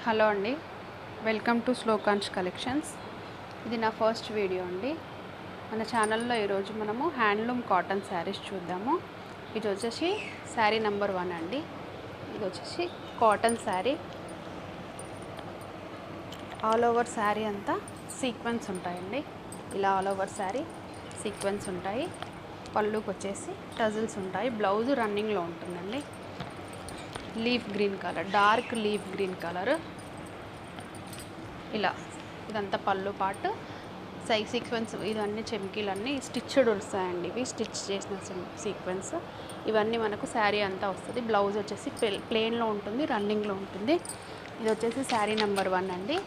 Hello అండి, welcome to శ్లోకాంష్ collections. ఇది నా ఫస్ట్ వీడియో అండి. మన ఛానల్లో ఈరోజు మనము హ్యాండ్లూమ్ కాటన్ శారీస్ చూద్దాము. ఇది వచ్చేసి శారీ నెంబర్ 1 అండి. ఇది వచ్చేసి cotton sari. All over sari అంతా సీక్వెన్స్ ఉంటాయండి. ఇలా ఆల్ ఓవర్ శారీ సీక్వెన్స్ ఉంటాయి. పళ్ళుకి వచ్చేసి టజిల్స్ ఉంటాయి. బ్లౌజ్ రన్నింగ్లో ఉంటుందండి. Leaf green colour, dark leaf green colour. ఇలా ఇదంతా పళ్ళు పాటు సీక్వెన్స్. ఇవన్నీ చెమ్కీలన్నీ స్టిచ్డ్ వస్తాయండి. ఇవి స్టిచ్ చేసిన సీక్వెన్స్. ఇవన్నీ మనకు శారీ అంతా వస్తుంది. బ్లౌజ్ వచ్చేసి ప్లెయిన్లో ఉంటుంది, రన్నింగ్లో ఉంటుంది. ఇది వచ్చేసి శారీ నెంబర్ 1 అండి.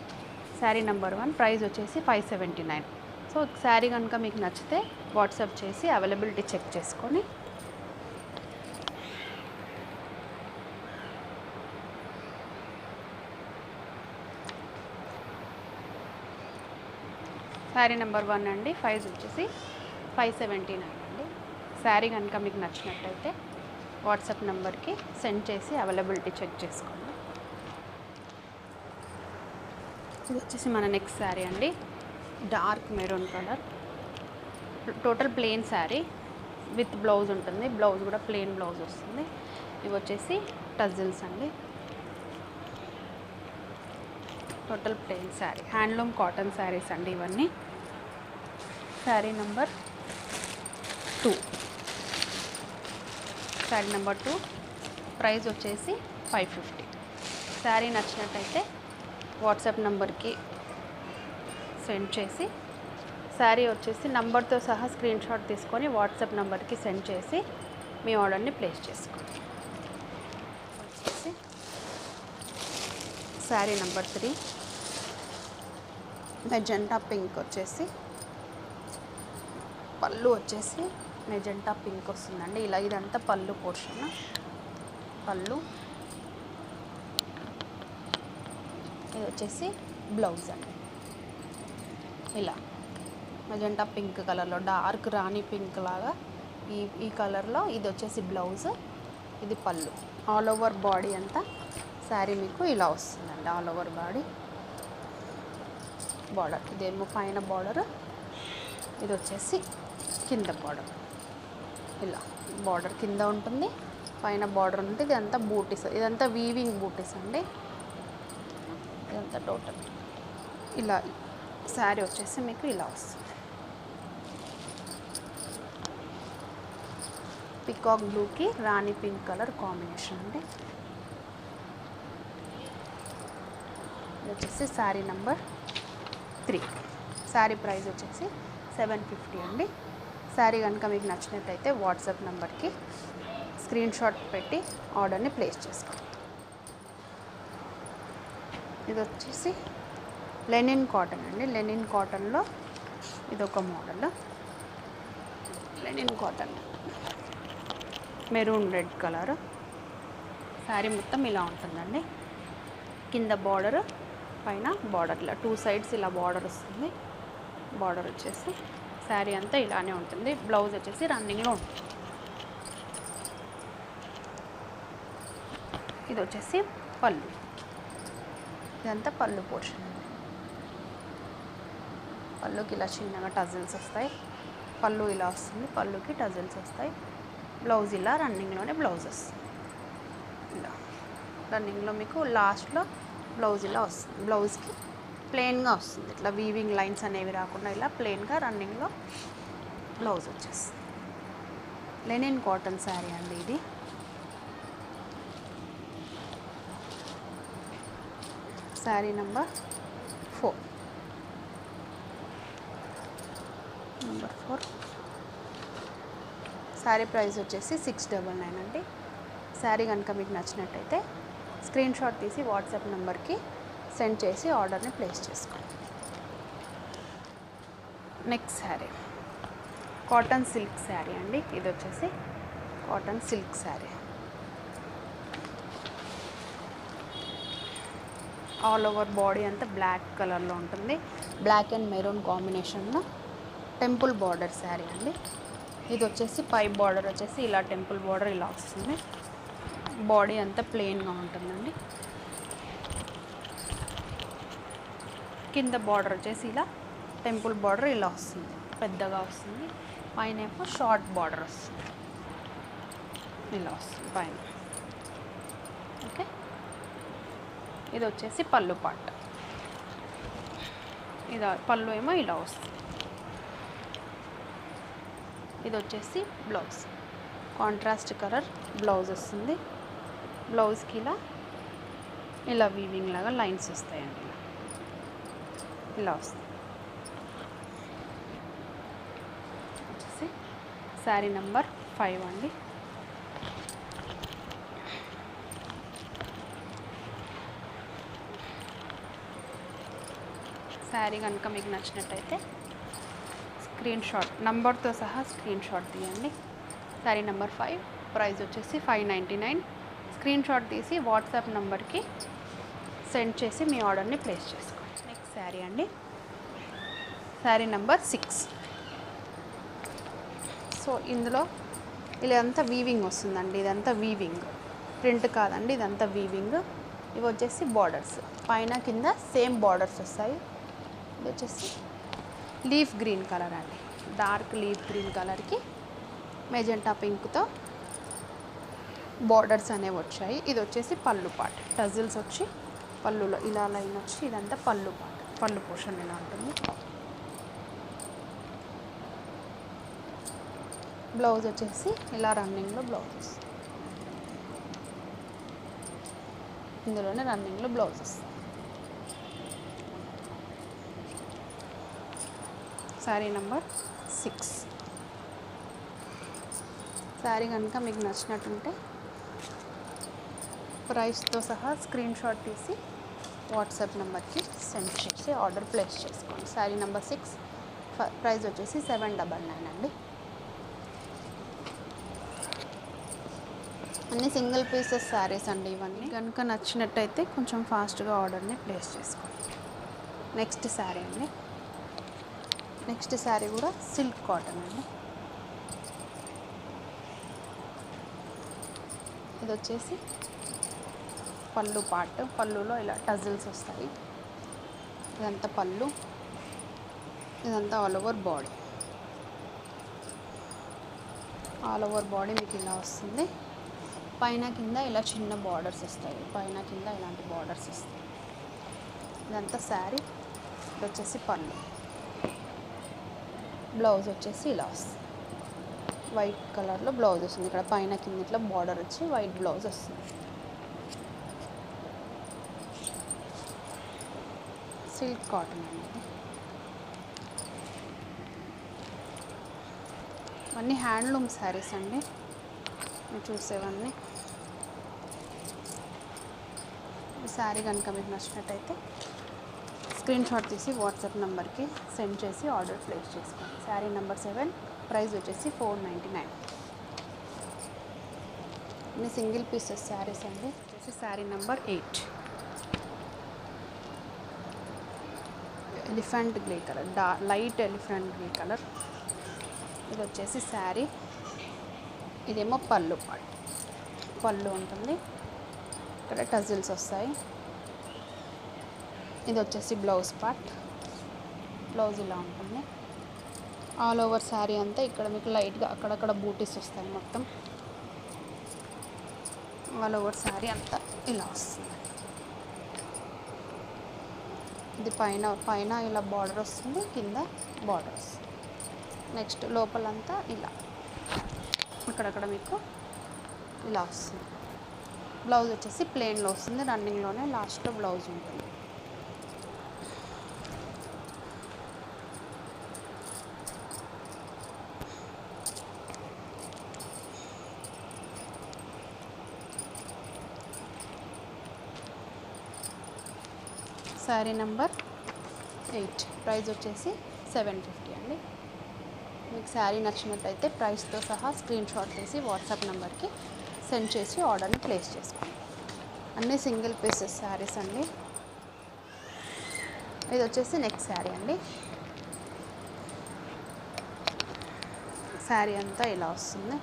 శారీ నెంబర్ 1 ప్రైస్ వచ్చేసి 579. సో శారీ కనుక మీకు నచ్చితే వాట్సాప్ చేసి అవైలబిలిటీ చెక్ చేసుకొని శారీ నెంబర్ 1 అండి. ప్రైస్ వచ్చేసి 579 అండి. శారీ కనుక మీకు నచ్చినట్టయితే వాట్సాప్ నెంబర్కి సెండ్ చేసి అవైలబిలిటీ చెక్ చేసుకోండి. ఇది వచ్చేసి మన నెక్స్ట్ శారీ అండి. Dark maroon colour, total plain sari with blouse ఉంటుంది. బ్లౌజ్ కూడా ప్లెయిన్ బ్లౌజ్ వస్తుంది. ఇవి వచ్చేసి టజిల్స్ అండి. Total plain sari, handloom cotton saris అండి ఇవన్నీ. Sari number 2. Sari number 2 price వచ్చేసి 550. శారీ నచ్చినట్టయితే వాట్సాప్ నెంబర్కి సెండ్ చేసి, శారీ వచ్చేసి నంబర్తో సహా స్క్రీన్ షాట్ తీసుకొని వాట్సాప్ నెంబర్కి సెండ్ చేసి మీ ఆర్డర్ని ప్లేస్ చేసుకోండి. వచ్చేసి శారీ నెంబర్ 3 మెజెంటా పింక్. వచ్చేసి పళ్ళు వచ్చేసి మెజెంటా పింక్ వస్తుందండి. ఇలా ఇదంతా పళ్ళు పోర్షన్. పళ్ళు ఇది వచ్చేసి బ్లౌజ్ అండి. ఇలా మెజెంటా పింక్ కలర్లో, డార్క్ రాణి పింక్ లాగా ఈ కలర్లో ఇది వచ్చేసి బ్లౌజ్, ఇది పళ్ళు. ఆల్ ఓవర్ బాడీ అంతా శారీ మీకు ఇలా వస్తుందండి. ఆల్ ఓవర్ బాడీ బార్డర్, ఇదేమో పైన బార్డర్, ఇది వచ్చేసి కింద బార్డర్. ఇలా బార్డర్ కింద ఉంటుంది, పైన బార్డర్ ఉంటుంది. ఇదంతా బూటీస్, ఇదంతా వీవింగ్ బూటీస్ అండి. ఇదంతా టోటల్ ఇలా శారీ వచ్చేసి మీకు ఇలా వస్తుంది. పికాక్ బ్లూకి రాణి పింక్ కలర్ కాంబినేషన్ అండి. ఇది వచ్చేసి శారీ నెంబర్ 3. శారీ ప్రైస్ వచ్చేసి 750 అండి. శారీ కనుక మీకు నచ్చినట్టయితే వాట్సాప్ నెంబర్కి స్క్రీన్ షాట్ పెట్టి ఆర్డర్ని ప్లేస్ చేసుకోండి. ఇది వచ్చేసి లెనిన్ కాటన్ అండి. లెనిన్ కాటన్లో ఇదొక model. Linen cotton maroon red colour. Sari మొత్తం ఇలా ఉంటుందండి. కింద బార్డర్, పైన బార్డర్, ఇలా 2 సైడ్స్ ఇలా బార్డర్ వస్తుంది. బార్డర్ వచ్చేసి శారీ అంతా ఇలానే ఉంటుంది. బ్లౌజ్ వచ్చేసి రన్నింగ్లో ఉంటుంది. ఇది వచ్చేసి పళ్ళు, ఇదంతా పళ్ళు పోర్షన్. పళ్ళుకి ఇలా చిన్నగా టజిల్స్ వస్తాయి. పళ్ళు ఇలా వస్తుంది, పళ్ళుకి టజిల్స్ వస్తాయి. బ్లౌజ్ ఇలా రన్నింగ్లోనే బ్లౌజ్ వస్తుంది. ఇలా రన్నింగ్లో మీకు లాస్ట్లో బ్లౌజ్ ఇలా వస్తుంది. బ్లౌజ్కి ప్లెయిన్గా వస్తుంది. ఇట్లా వీవింగ్ లైన్స్ అనేవి రాకుండా ఇలా ప్లెయిన్గా రన్నింగ్లో బ్లౌజ్ వచ్చేస్తుంది. లెనిన్ కాటన్ శారీ అండి ఇది. శారీ నెంబర్ 4. శారీ ప్రైస్ వచ్చేసి 699 అండి. శారీ కనుక మీకు నచ్చినట్టయితే స్క్రీన్ షాట్ తీసి వాట్సాప్ నెంబర్కి సెండ్ చేసి ఆర్డర్ని ప్లేస్ చేసుకోండి. Next sari cotton silk sari అండి. ఇది వచ్చేసి cotton silk sari. All over body అంతా బ్లాక్ కలర్లో ఉంటుంది. బ్లాక్ అండ్ మెరూన్ కాంబినేషన్లో టెంపుల్ బార్డర్ శారీ అండి. ఇది వచ్చేసి పై బార్డర్ వచ్చేసి ఇలా టెంపుల్ బార్డర్ ఇలా వస్తుంది. బాడీ అంతా ప్లెయిన్గా ఉంటుందండి. కింద బార్డర్ వచ్చేసి ఇలా టెంపుల్ బార్డర్ ఇలా వస్తుంది, పెద్దగా వస్తుంది. పైన ఏమో షార్ట్ బార్డర్ వస్తుంది, ఇలా వస్తుంది పైన. ఓకే, ఇది వచ్చేసి పళ్ళు పార్ట్. ఇది పళ్ళు ఏమో ఇలా వస్తుంది. ఇది వచ్చేసి బ్లౌజ్, కాంట్రాస్ట్ కలర్ బ్లౌజ్ వస్తుంది. బ్లౌజ్కి ఇలా వీవింగ్ లాగా లైన్స్ వస్తాయండి, ఇలా వస్తుంది. వచ్చేసి శారీ నెంబర్ 5 అండి. శారీ కనుక మీకు నచ్చినట్టయితే స్క్రీన్ షాట్, నంబర్తో సహా స్క్రీన్ షాట్ తీయండి. శారీ నెంబర్ 5, ప్రైస్ వచ్చేసి 599. స్క్రీన్ షాట్ తీసి వాట్సాప్ నెంబర్కి సెండ్ చేసి మీ ఆర్డర్ని ప్లేస్ చేసుకోండి. నెక్స్ట్ శారీ అండి, శారీ నెంబర్ 6. సో ఇందులో ఇదంతా వీవింగ్ వస్తుందండి, ఇదంతా వీవింగ్, ప్రింట్ కాదండి, ఇదంతా వీవింగ్. ఇవి వచ్చేసి బార్డర్స్, పైన కింద సేమ్ బార్డర్స్ వస్తాయి. ఇది వచ్చేసి లీఫ్ గ్రీన్ కలర్ అండి, డార్క్ లీఫ్ గ్రీన్ కలర్కి మెజెంటా పింక్తో బార్డర్స్ అనేవి వచ్చాయి. ఇది వచ్చేసి పళ్ళు పార్ట్, టజిల్స్ వచ్చి పళ్ళులో ఇలా లైన్ వచ్చి ఇదంతా పళ్ళు పార్ట్, పళ్ళు పోర్షన్ ఇలా ఉంటుంది. బ్లౌజ్ వచ్చేసి ఇలా రన్నింగ్లో బ్లౌజెస్, ఇందులోనే రన్నింగ్లో బ్లౌజెస్. శారీ నెంబర్ 6. శారీ కనుక మీకు నచ్చినట్టుంటే ప్రైస్తో సహా స్క్రీన్ షాట్ తీసి వాట్సాప్ నెంబర్కి సెండ్ చేసి ఆర్డర్ ప్లేస్ చేసుకోండి. శారీ నెంబర్ 6, ప్రైస్ వచ్చేసి 799 అండి. అన్ని సింగిల్ పీసెస్ శారీస్ అండి ఇవన్నీ. కనుక నచ్చినట్టయితే కొంచెం ఫాస్ట్గా ఆర్డర్ని ప్లేస్ చేసుకోండి. నెక్స్ట్ శారీ అండి, నెక్స్ట్ శారీ కూడా సిల్క్ కాటన్ అండి. ఇది వచ్చేసి పళ్ళు పార్ట్, పళ్ళులో ఇలా టజిల్స్ వస్తాయి. ఇదంతా పళ్ళు, ఇదంతా all over body, all over body మీకు ఇలా వస్తుంది. పైన కింద ఇలా చిన్న బార్డర్స్ వస్తాయి, పైన కింద ఇలాంటి బార్డర్స్ వస్తాయి. ఇదంతా శారీ. ఇది వచ్చేసి పళ్ళు, బ్లౌజ్ వచ్చేసి ఇలా వస్తుంది, వైట్ కలర్లో బ్లౌజ్ వస్తుంది. ఇక్కడ పైన కింద ఇట్లా బార్డర్ వచ్చి వైట్ బ్లౌజ్ వస్తుంది. సిల్క్ కాటన్ అనేది. ఇవన్నీ హ్యాండ్లూమ్ శారీస్ అండి, మీరు చూసేవన్నీ. ఈ శారీ కనుక మీకు నచ్చినట్టయితే స్క్రీన్ షాట్ తీసి వాట్సాప్ నెంబర్కి సెండ్ చేసి ఆర్డర్ ప్లేస్ చేసుకోండి. శారీ నెంబర్ 7, ప్రైస్ వచ్చేసి 499. ఇన్ని సింగిల్ పీసెస్ శారీస్ అండి. వచ్చేసి sari number 8, elephant grey colour, light elephant grey colour. ఇది వచ్చేసి శారీ, ఇదేమో పళ్ళు పార్ట్, పళ్ళు ఉంటుంది. ఇక్కడ టజిల్స్ వస్తాయి. ఇది వచ్చేసి బ్లౌజ్ పార్ట్, బ్లౌజ్ ఇలా ఉంటుంది. ఆల్ ఓవర్ శారీ అంతా ఇక్కడ మీకు లైట్గా అక్కడక్కడ బూటీస్ వస్తాయి. మొత్తం ఆల్ ఓవర్ శారీ అంతా ఇలా వస్తుంది. ఇది పైన ఇలా బార్డర్ వస్తుంది, కింద బార్డర్స్. నెక్స్ట్ లోపలంతా ఇలా ఇక్కడక్కడ మీకు ఇలా వస్తుంది. బ్లౌజ్ వచ్చేసి ప్లెయిన్లో వస్తుంది, రన్నింగ్లోనే లాస్ట్లో బ్లౌజ్ ఉంటుంది. శారీ నెంబర్ 8, ప్రైస్ వచ్చేసి 750 అండి. మీకు శారీ నచ్చినట్టయితే ప్రైస్తో సహా స్క్రీన్ షాట్ తీసి వాట్సాప్ నెంబర్కి సెండ్ చేసి ఆర్డర్ని ప్లేస్ చేసుకోండి. అన్నీ సింగిల్ పీసెస్ శారీస్ అండి. ఇది వచ్చేసి నెక్స్ట్ శారీ అండి. శారీ అంతా ఇలా వస్తుంది.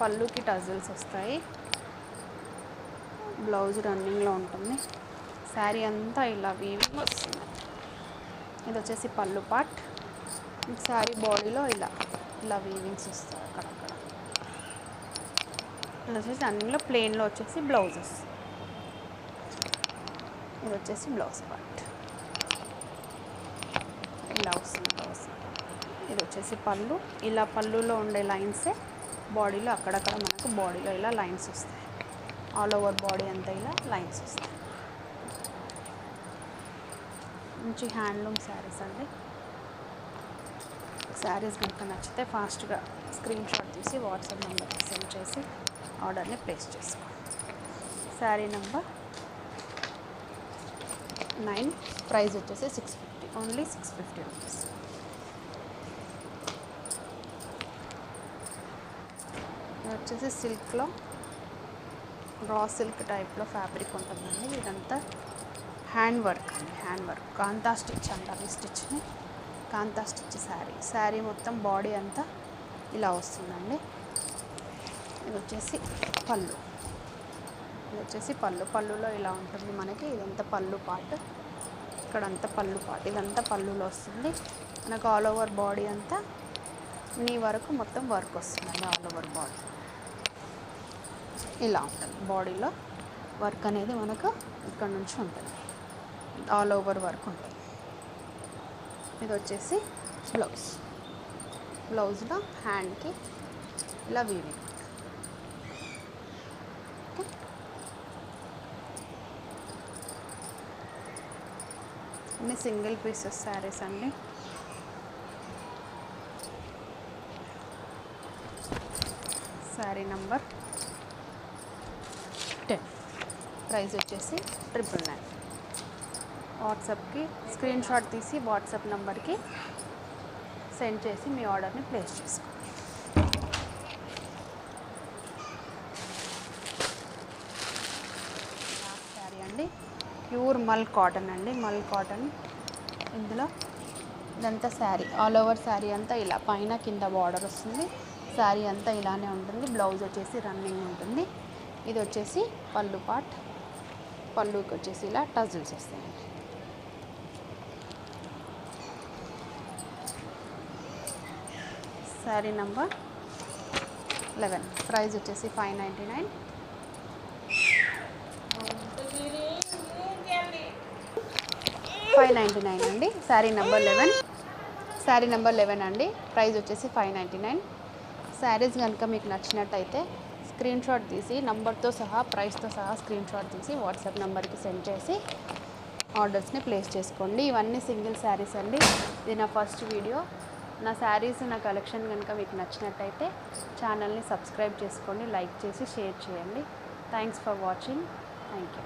పళ్ళుకి టజిల్స్ వస్తాయి. బ్లౌజ్ రన్నింగ్లో ఉంటుంది. శారీ అంతా ఇలా వీవింగ్ వస్తుంది. ఇది వచ్చేసి పళ్ళు పార్ట్. శారీ బాడీలో ఇలా ఇలా వీవింగ్స్ వస్తాయి అక్కడక్కడ. ఇది వచ్చేసి అన్నిలో ప్లెయిన్లో వచ్చేసి బ్లౌజెస్. ఇది వచ్చేసి బ్లౌజ్ పార్ట్ ఇలా వస్తుంది బ్లౌజ్. ఇది వచ్చేసి పళ్ళు. ఇలా పళ్ళులో ఉండే లైన్సే బాడీలో అక్కడక్కడ మనకు బాడీలో ఇలా లైన్స్ వస్తాయి. ఆల్ ఓవర్ బాడీ అంతా ఇలా లైన్స్ వస్తాయి. మంచి హ్యాండ్లూమ్ శారీస్ అండి. శారీస్ కనుక నచ్చితే ఫాస్ట్గా స్క్రీన్ షాట్ తీసి వాట్సాప్ నెంబర్కి సెండ్ చేసి ఆర్డర్ని ప్లేస్ చేసుకోండి. శారీ నెంబర్ 9. ప్రైస్ వచ్చేసి 650, ఓన్లీ 650 రూపీస్. ఇది వచ్చేసి సిల్క్లో రా సిల్క్ టైప్లో ఫ్యాబ్రిక్ ఉంటుందండి. ఇదంతా హ్యాండ్ వర్క్ అండి, హ్యాండ్ వర్క్. కాంతా స్టిచ్ అంటారు ఈ స్టిచ్ని. కాంతా స్టిచ్ శారీ మొత్తం బాడీ అంతా ఇలా వస్తుందండి. ఇది వచ్చేసి పళ్ళు. ఇది వచ్చేసి పళ్ళులో ఇలా ఉంటుంది మనకి. ఇదంతా పళ్ళు పార్ట్. ఇక్కడంతా పళ్ళు పార్ట్. ఇదంతా పళ్ళులో వస్తుంది మనకు. ఆల్ ఓవర్ బాడీ అంతా నీ వరకు మొత్తం వర్క్ వస్తుందండి. ఆల్ ఓవర్ బాడీ ఇలా ఉంటుంది. బాడీలో వర్క్ అనేది మనకు ఇక్కడ నుంచి ఉంటుంది. ఆల్ ఓవర్ వర్క్ ఉంటుంది. ఇది వచ్చేసి బ్లౌజ్లో హ్యాండ్కి ఇలా వీవింగ్. ఓకే, అన్ని సింగిల్ పీసెస్ శారీస్ అండి. శారీ నంబర్ 10. ప్రైస్ వచ్చేసి 999. వాట్సాప్కి స్క్రీన్ షాట్ తీసి వాట్సాప్ నెంబర్కి సెండ్ చేసి మీ ఆర్డర్ని ప్లేస్ చేసుకోండి. శారీ అండి, ప్యూర్ మల్ కాటన్ అండి. మల్ కాటన్. ఇందులో ఇదంతా శారీ ఆల్ ఓవర్ శారీ అంతా ఇలా పైన కింద బార్డర్ వస్తుంది. శారీ అంతా ఇలానే ఉంటుంది. బ్లౌజ్ వచ్చేసి రన్నింగ్ ఉంటుంది. ఇది వచ్చేసి పళ్ళు పార్ట్. పళ్ళుకి వచ్చేసి ఇలా టజిల్స్ వస్తాయండి. శారీ నంబర్ 11. ప్రైస్ వచ్చేసి 599. అండి. శారీ నెంబర్ 11. శారీ నెంబర్ 11 అండి. ప్రైస్ వచ్చేసి 599. శారీస్ కనుక మీకు నచ్చినట్టయితే స్క్రీన్ షాట్ తీసి నంబర్తో సహా ప్రైస్తో సహా స్క్రీన్ షాట్ తీసి వాట్సాప్ నెంబర్కి సెండ్ చేసి ఆర్డర్స్ని ప్లేస్ చేసుకోండి. ఇవన్నీ సింగిల్ శారీస్ అండి. ఇది నా ఫస్ట్ వీడియో. నా శారీస్, నా కలెక్షన్ కనుక మీకు నచ్చినట్టయితే ఛానల్ని సబ్స్క్రైబ్ చేసుకోండి, లైక్ చేసి షేర్ చేయండి. Thanks for watching. Thank you.